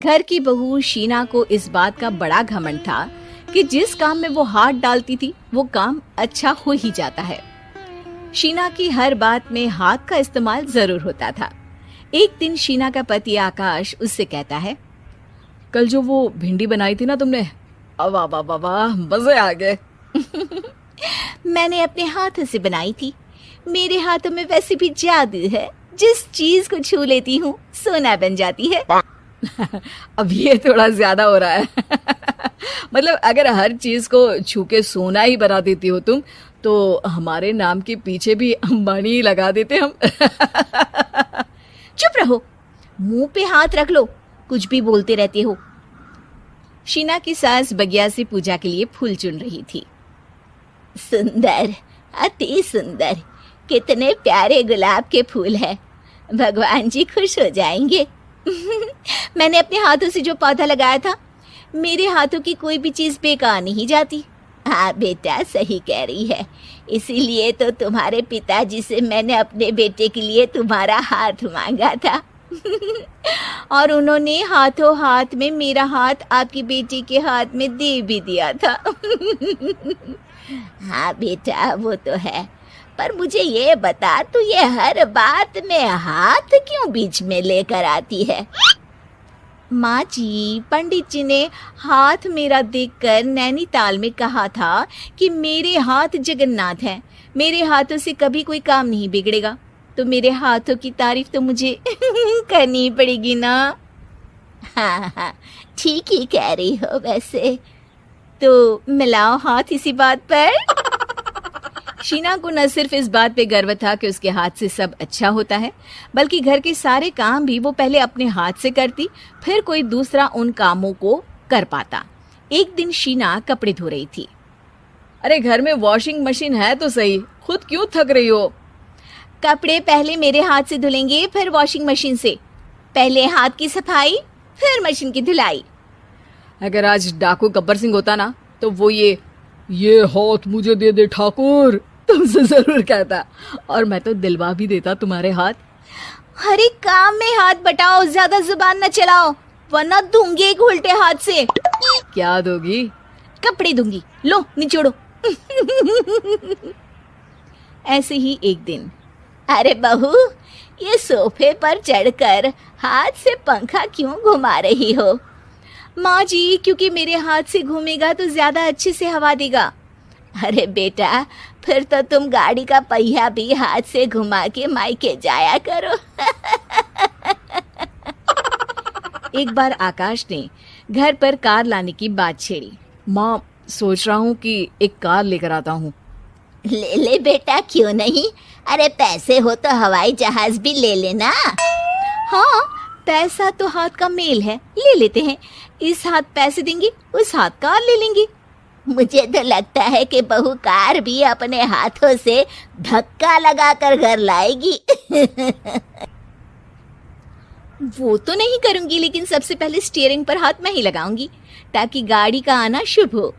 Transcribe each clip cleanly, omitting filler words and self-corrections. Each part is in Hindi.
घर की बहू शीना को इस बात का बड़ा घमंड था कि जिस काम में वो हाथ डालती थी वो काम अच्छा हो ही जाता है। शीना की हर बात में हाथ का इस्तेमाल जरूर होता था। एक दिन शीना का पति आकाश उससे कहता है, कल जो वो भिंडी बनाई थी ना तुमने, वाह वाह वाह वाह, मजे आ गए। मैंने अपने हाथों से बनाई थी। मेरे हाथों में वैसे भी जादू है, जिस चीज को छू लेती हूँ सोना बन जाती है। अब ये थोड़ा ज्यादा हो रहा है। मतलब अगर हर चीज को छू के सोना ही बना देती हो तुम, तो हमारे नाम के पीछे भी अंबानी ही लगा देते हम। चुप रहो, मुंह पे हाथ रख लो, कुछ भी बोलते रहते हो। शीना की सास बगिया से पूजा के लिए फूल चुन रही थी। सुंदर, अति सुंदर, कितने प्यारे गुलाब के फूल हैं। भगवान जी खुश हो जाएंगे। मैंने अपने हाथों से जो पौधा लगाया था, मेरे हाथों की कोई भी चीज बेकार नहीं जाती। हाँ बेटा, सही कह रही है। इसीलिए तो तुम्हारे पिताजी से मैंने अपने बेटे के लिए तुम्हारा हाथ मांगा था। और उन्होंने हाथों हाथ में मेरा हाथ आपकी बेटी के हाथ में दे भी दिया था। हाँ बेटा, वो तो है, पर मुझे ये बता, तू ये हर बात में हाथ क्यों बीच में लेकर आती है? माँ जी, पंडित जी ने हाथ मेरा देखकर नैनीताल में कहा था कि मेरे हाथ जगन्नाथ हैं, मेरे हाथों से कभी कोई काम नहीं बिगड़ेगा, तो मेरे हाथों की तारीफ तो मुझे करनी पड़ेगी ना। हाँ हाँ, ठीक ही कह रही हो वैसे। तो मिलाओ हाथ इसी बात पर। शीना को न सिर्फ इस बात पे गर्व था कि उसके हाथ से सब अच्छा होता है, बल्कि घर के सारे काम भी वो पहले अपने हाथ से करती, फिर कोई दूसरा उन कामों को कर पाता। एक दिन शीना कपड़े धो रही थी। अरे घर में वॉशिंग मशीन है तो सही, खुद क्यों थक रही हो? कपड़े पहले मेरे हाथ से धुलेंगे, फिर वॉशिंग मशीन से। पहले हाथ की सफाई, फिर मशीन की धुलाई। अगर आज डाकू गब्बर सिंह होता ना, तो वो ये हाथ मुझे दे दे ठाकुर, तुमसे जरूर कहता, और मैं तो दिलवा भी देता तुम्हारे हाथ। हर एक काम में हाथ बटाओ, ज्यादा जुबान न चलाओ, वरना दूंगी एक उल्टे हाथ से। क्या दोगी? कपड़े दूंगी, लो निचोड़ो। ऐसे ही एक दिन, अरे बहू, ये सोफे पर चढ़कर हाथ से पंखा क्यों घुमा रही हो? माँ जी, क्योंकि मेरे हाथ से घूमेगा तो ज्यादा अच्छे से हवा देगा। अरे बेटा, फिर तो तुम गाड़ी का पहिया भी हाथ से घुमा के मायके जाया करो। एक बार आकाश ने घर पर कार लाने की बात छेड़ी। माँ, सोच रहा हूँ कि एक कार लेकर आता हूँ। ले ले बेटा, क्यों नहीं? अरे पैसे हो तो हवाई जहाज भी ले लेना। हाँ, पैसा तो हाथ का मेल है, ले लेते हैं। इस हाथ पैसे देंगी, उस हाथ कार ले लेंगी। मुझे तो लगता है कि बहू कार भी अपने हाथों से धक्का लगाकर घर लाएगी। वो तो नहीं करूंगी, लेकिन सबसे पहले स्टीयरिंग पर हाथ मैं ही लगाऊंगी, ताकि गाड़ी का आना शुभ हो।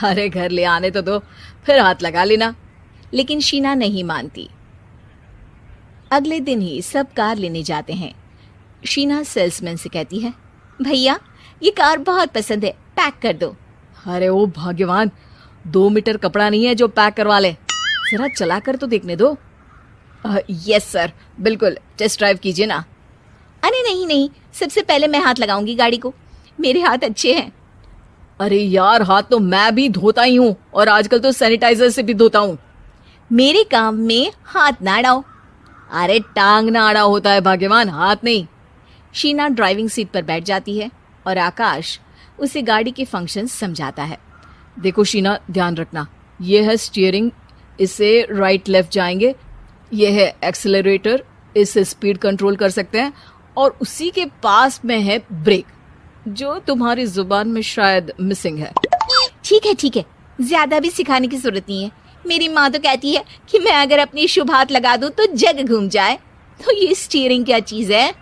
अरे घर ले आने तो दो, फिर हाथ लगा लेना। लेकिन शीना नहीं मानती। अगले दिन ही सब कार लेने जाते हैं। शीना सेल्समैन से कहती है, भैया ये कार बहुत पसंद है, पैक कर दो। अरे ओ भाग्यवान, 2 मीटर कपड़ा नहीं है जो पैक करवा ले, जरा चला कर तो देखने दो। यस सर, बिल्कुल, टेस्ट ड्राइव कीजिए ना। अरे नहीं नहीं, सबसे पहले मैं हाथ लगाऊंगी गाड़ी को, मेरे हाथ अच्छे हैं। अरे यार, हाथ तो मैं भी धोता ही हूँ, और आजकल तो सैनिटाइजर से भी धोता हूँ। मेरे काम में हाथ ना अड़ाओ। अरे टांग ना अड़ा होता है भाग्यवान, हाथ नहीं। शीना ड्राइविंग सीट पर बैठ जाती है और आकाश उसे गाड़ी के फंक्शन समझाता है। देखो शीना, ध्यान रखना, ये है स्टीयरिंग, इससे राइट लेफ्ट जाएंगे। ये है एक्सेलरेटर, इससे स्पीड कंट्रोल कर सकते हैं, और उसी के पास में है ब्रेक, जो तुम्हारी जुबान में शायद मिसिंग है। ठीक है, ज्यादा भी सिखाने की जरूरत नहीं है। मेरी माँ तो कहती है कि मैं अगर अपनी शुभ हाथ लगा दूं तो जग घूम जाए, तो ये स्टीयरिंग क्या चीज है?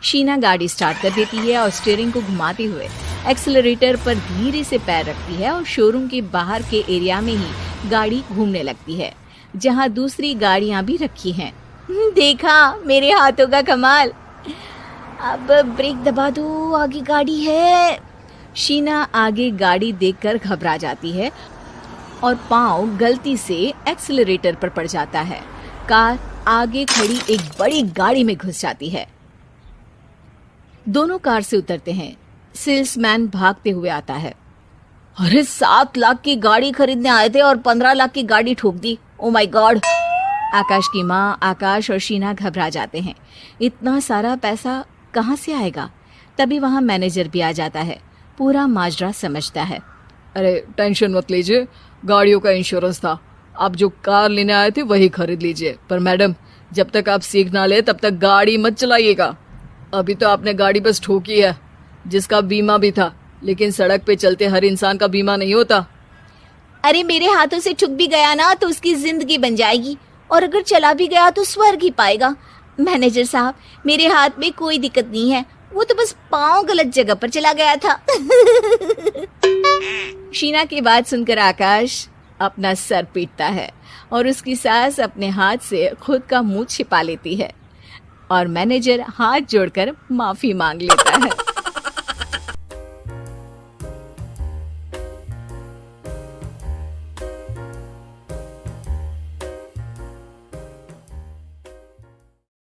शीना गाड़ी स्टार्ट कर देती है और स्टीयरिंग को घुमाते हुए एक्सेलरेटर पर धीरे से पैर रखती है, और शोरूम के बाहर के एरिया में ही गाड़ी घूमने लगती है, जहाँ दूसरी गाड़ियां भी रखी हैं। देखा मेरे हाथों का कमाल। अब ब्रेक दबा दो, आगे गाड़ी है। शीना आगे गाड़ी देखकर घबरा जाती है और पाँव गलती से एक्सीलरेटर पर पड़ जाता है। कार आगे खड़ी एक बड़ी गाड़ी में घुस जाती है। दोनों कार से उतरते हैं। सेल्समैन भागते हुए आता है। अरे 7 लाख की गाड़ी खरीदने आए थे और 15 लाख की गाड़ी ठोक दी। Oh my God. आकाश की माँ, आकाश और शीना घबरा जाते हैं। इतना सारा पैसा कहाँ से आएगा? तभी वहां मैनेजर भी आ जाता है। पूरा माजरा समझता है। अरे टेंशन मत लीजिए, गाड़ियों का इंश्योरेंस था। आप जो कार लेने आए थे वही खरीद लीजिए। पर मैडम, जब तक आप सीख ना ले तब तक गाड़ी मत चलाइएगा। अभी तो आपने गाड़ी बस ठोकी है, जिसका बीमा भी था, लेकिन सड़क पे चलते हर इंसान का बीमा नहीं होता। अरे मेरे हाथों से ठुक भी गया ना तो उसकी जिंदगी बन जाएगी, और अगर चला भी गया तो स्वर्ग ही पाएगा। मैनेजर साहब, मेरे हाथ में कोई दिक्कत नहीं है, वो तो बस पाँव गलत जगह पर चला गया था। शीना की बात सुनकर आकाश अपना सर पीटता है और उसकी सास अपने हाथ से खुद का मुंह छिपा लेती है और मैनेजर हाथ जोड़कर माफी मांग लेता है।